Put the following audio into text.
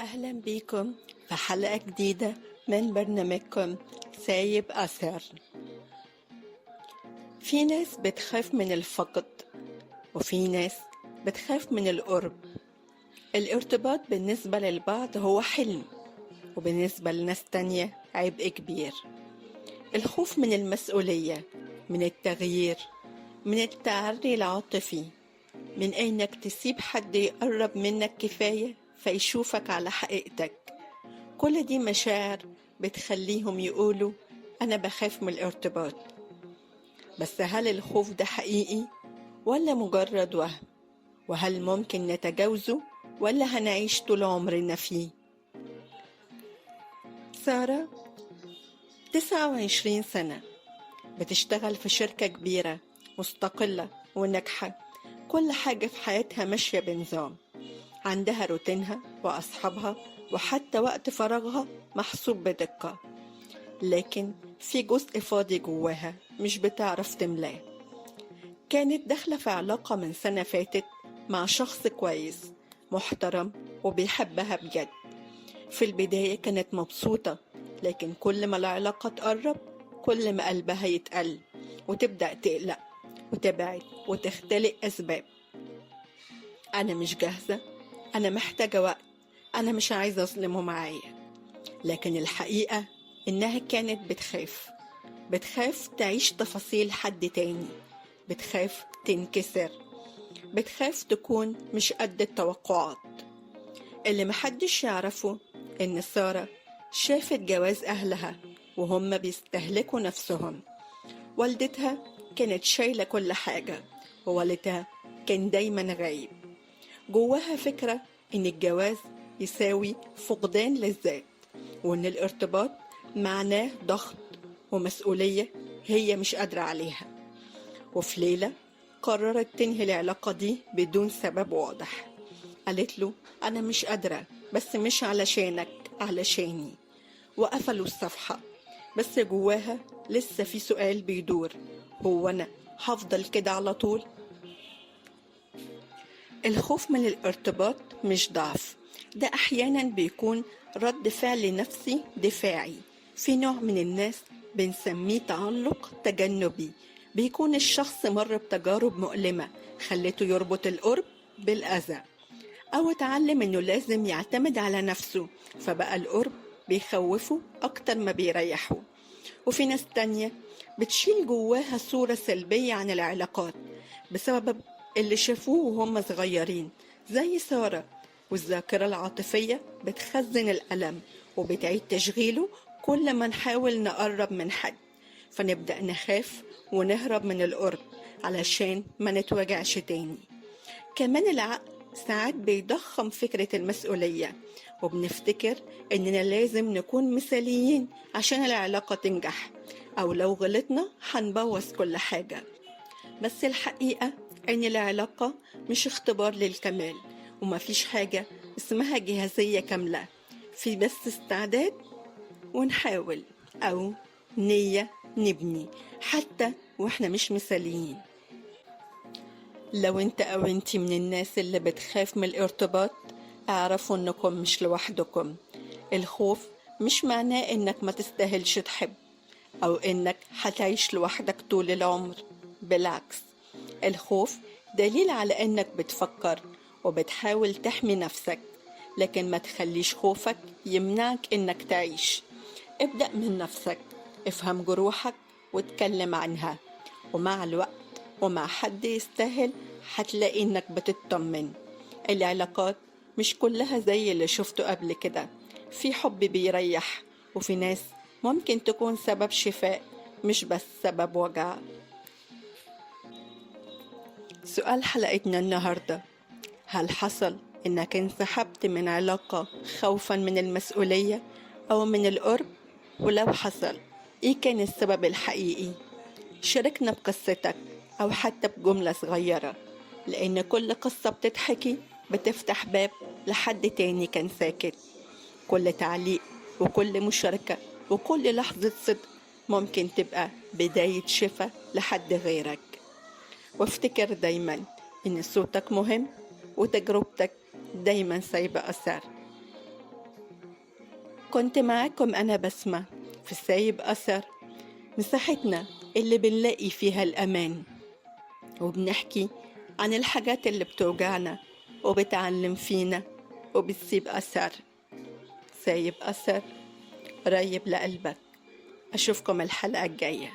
أهلا بيكم في حلقة جديدة من برنامجكم سايب أثر. في ناس بتخاف من الفقد، وفي ناس بتخاف من القرب. الارتباط بالنسبة للبعض هو حلم، وبالنسبة لناس تانية عبء كبير. الخوف من المسؤولية، من التغيير، من التعري العاطفي، من إنك تسيب حد يقرب منك كفاية فيشوفك على حقيقتك. كل دي مشاعر بتخليهم يقولوا أنا بخاف من الارتباط. بس هل الخوف ده حقيقي ولا مجرد وهم؟ وهل ممكن نتجاوزه ولا هنعيش طول عمرنا فيه؟ سارة 29 سنة، بتشتغل في شركة كبيرة مستقلة وناجحة. كل حاجة في حياتها ماشية بنظام، عندها روتينها وأصحابها، وحتى وقت فراغها محسوب بدقة. لكن في جزء فاضي جواها مش بتعرف تملاه. كانت داخلة في علاقة من سنة فاتت مع شخص كويس محترم وبيحبها بجد. في البداية كانت مبسوطة، لكن كل ما العلاقة تقرب كل ما قلبها يتقل وتبدأ تقلق وتبعد وتختلق أسباب. أنا مش جاهزة، أنا محتاجة وقت، أنا مش عايزة أظلمه معايا. لكن الحقيقة إنها كانت بتخاف تعيش تفاصيل حد تاني، بتخاف تنكسر، بتخاف تكون مش قد التوقعات. اللي محدش يعرفه إن سارة شافت جواز أهلها وهم بيستهلكوا نفسهم. والدتها كانت شايلة كل حاجة، ووالدها كان دايما غايب. جواها فكرة إن الجواز يساوي فقدان للذات، وإن الارتباط معناه ضغط ومسؤولية هي مش قادرة عليها. وفي ليلة قررت تنهي العلاقة دي بدون سبب واضح. قالت له أنا مش قادرة، بس مش علشانك، علشاني. وقفلوا الصفحة، بس جواها لسه في سؤال بيدور: هو أنا هفضل كده على طول؟ الخوف من الارتباط مش ضعف، ده أحيانا بيكون رد فعل نفسي دفاعي. في نوع من الناس بنسميه تعلق تجنبي، بيكون الشخص مر بتجارب مؤلمة خلته يربط القرب بالأذى، أو اتعلم إنه لازم يعتمد على نفسه، فبقى القرب بيخوفه أكتر ما بيريحه. وفي ناس تانية بتشيل جواها صورة سلبية عن العلاقات بسبب اللي شافوه وهم صغيرين زي سارة، والذاكرة العاطفية بتخزن الألم وبتعيد تشغيله كل ما نحاول نقرب من حد، فنبدأ نخاف ونهرب من القرب علشان ما نتوجعش تاني. كمان العقل ساعات بيضخم فكرة المسؤولية، وبنفتكر إننا لازم نكون مثاليين عشان العلاقة تنجح، أو لو غلطنا هنبوظ كل حاجة. بس الحقيقة إن العلاقة مش اختبار للكمال، ومفيش حاجة اسمها جاهزية كاملة. في بس استعداد ونحاول، أو نية نبني حتى وإحنا مش مثاليين. لو انت او انتي من الناس اللي بتخاف من الارتباط، اعرفوا انكم مش لوحدكم. الخوف مش معناه انك ما تستاهلش تحب، او انك هتعيش لوحدك طول العمر. بالعكس، الخوف دليل على انك بتفكر وبتحاول تحمي نفسك، لكن ما تخليش خوفك يمنعك انك تعيش. ابدأ من نفسك، افهم جروحك واتكلم عنها، ومع الوقت ومع حد يستاهل هتلاقي انك بتطمن. العلاقات مش كلها زي اللي شفته قبل كده، في حب بيريح، وفي ناس ممكن تكون سبب شفاء مش بس سبب وجع. سؤال حلقتنا النهاردة: هل حصل انك انسحبت من علاقة خوفا من المسؤولية او من القرب؟ ولو حصل، ايه كان السبب الحقيقي؟ شاركنا بقصتك أو حتى بجملة صغيرة، لأن كل قصة بتتحكي بتفتح باب لحد تاني كان ساكت. كل تعليق وكل مشاركة وكل لحظة صدق ممكن تبقى بداية شفاء لحد غيرك. وافتكر دايما إن صوتك مهم، وتجربتك دايما سايبة أثر. كنت معاكم أنا بسمة في سايب أثر، مساحتنا اللي بنلاقي فيها الأمان، وبنحكي عن الحاجات اللي بتوجعنا وبتعلم فينا وبتسيب أثر. سايب أثر قريب لقلبك. أشوفكم الحلقة الجاية.